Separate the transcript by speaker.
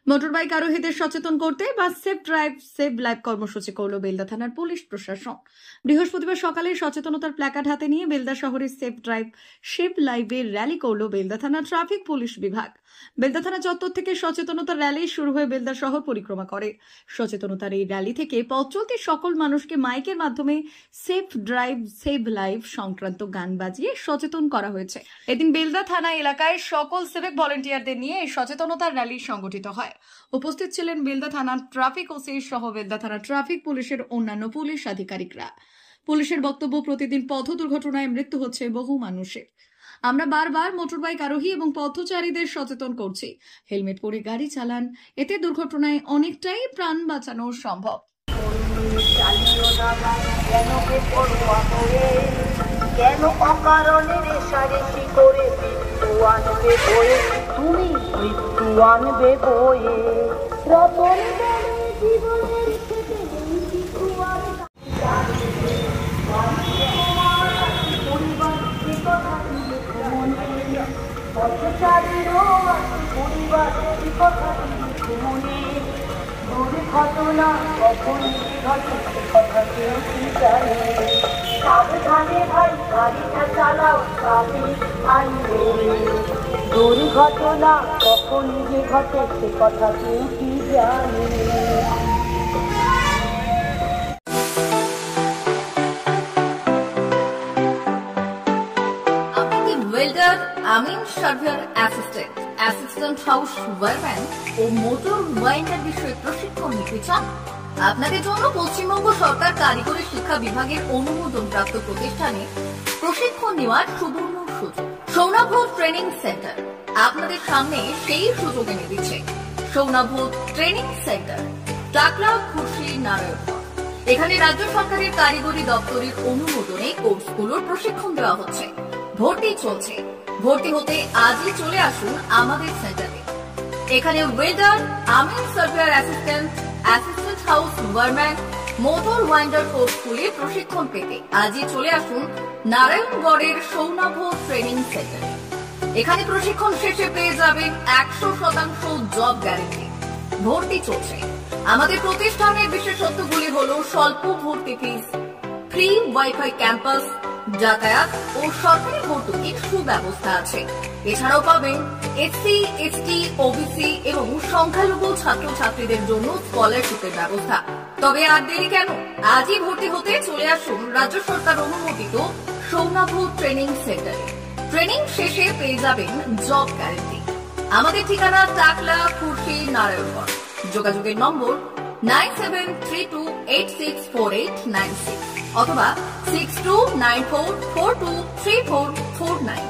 Speaker 1: Motorbike আরোহীদের সচেতন করতে বা সেফ ড্রাইভ সেভ লাইফ কর্মসূচি করল বেলদা থানার পুলিশ প্রশাসন। বৃহস্পতিবার সকালে সচেতনতার প্ল্যাকার্ড হাতে নিয়ে বেলদা শহরে সেফ ড্রাইভ সেভ লাইভের র্যালি করল বেলদা থানা ট্রাফিক পুলিশ বিভাগ। বেলদা থানা চত্বর থেকে সচেতনতার র্যালি শুরু হয়ে বেলদা শহর পরিক্রমা করে। সচেতনতার এই র্যালি থেকে পথ চলতি সকল মানুষকে মাইকের মাধ্যমে সেফ ড্রাইভ সেভ লাইফ সংক্রান্ত গান বাজিয়ে সচেতন করা হয়েছে। এদিন বেলদা থানা এলাকায় সকল সিভিক ভলেন্টিয়ারদের নিয়ে এই সচেতনতার র্যালি সংগঠিত হয়। উপস্থিত ছিলেন বেলদা থানার ট্রাফিক ওসি সহ বেলদা থানা ট্রাফিক পুলিশের অন্যান্য পুলিশ আধিকারিকরা। পুলিশের বক্তব্য, প্রতিদিন পথ দুর্ঘটনায় মৃত্যু হচ্ছে বহু মানুষের। আমরা বারবার মোটরবাইক আরোহী এবং পথচারীদের সচেতন করছি, হেলমেট পরে গাড়ি চালান, এতে দুর্ঘটনায় অনেকটাই প্রাণ বাঁচানো সম্ভব।
Speaker 2: কেন অকারণে রেশারেশি করে মৃত্যু আনবে বয়ে, তুমি মৃত্যু আনবে বয়ে। রতন জীবনের দুর্ঘটনা কখন ঘটে কথা কেউ কি জানে। সাবধানে ভাই গাড়িটা চালাও, ট্রাফিক আইনে। দুর্ঘটনা কখন যে ঘটে সে কথা কেউ কি জানে।
Speaker 3: ওয়েল্ডার, আমিন সার্ভেয়ার অ্যাসিস্ট্যান্ট হাউস ওয়ারম্যান ও মোটর ওয়াইন্ডার বিষয়ে প্রশিক্ষণ নিতে চান? আপনাদের জন্য পশ্চিমবঙ্গ সরকার কারিগরি শিক্ষা বিভাগের অনুমোদন প্রাপ্ত প্রতিষ্ঠানে প্রশিক্ষণ নেওয়ার সুবর্ণ সুযোগ। সৌনাভ ট্রেনিং সেন্টার আপনাদের সামনে সেই সুযোগ এনে দিচ্ছে। সৌনাভ ট্রেনিং সেন্টার, টাকলা, খুশি, নারায়ণগড়। এখানে রাজ্য সরকারের কারিগরি দপ্তরের অনুমোদনে কোর্সগুলোর প্রশিক্ষণ দেওয়া হচ্ছে। ভর্তি চলছে। ভর্তি হতে আজই চলে আসুন আমাদের সেন্টারে। এখানে ওয়েল্ডার, আমিন surveyor assistant house wireman, motor winder কোর্সগুলির প্রশিক্ষণ পেতে আজই চলে আসুন নারায়ণগড়ের সৌনাভ ট্রেনিং সেন্টারে। এখানে প্রশিক্ষণ শেষে পেয়ে যাবেন 100% জব গ্যারেন্টি। ভর্তি চলছে। আমাদের প্রতিষ্ঠানের বিশেষত্বগুলি হলো স্বল্প ভর্তি ফিস, ফ্রি ওয়াইফাই ক্যাম্পাস, যাতায়াত ও সরকারি ভর্তুকির সুব্যবস্থা আছে। এছাড়াও পাবেন এসসি, এসটি, ওবিসি এবং সংখ্যালঘু ছাত্রছাত্রীদের জন্য স্কলারশিপের ব্যবস্থা। তবে আর দেরি কেন, আজই ভর্তি হতে চলে আসুন রাজ্য সরকার অনুমোদিত সৌনাভ ট্রেনিং সেন্টারে। ট্রেনিং শেষে পেয়ে যাবেন জব গ্যারেন্টি। আমাদের ঠিকানা টাকলা, খুশি, নারায়ণগড়। যোগাযোগের নম্বর 9732864896 অথবা 6294423449।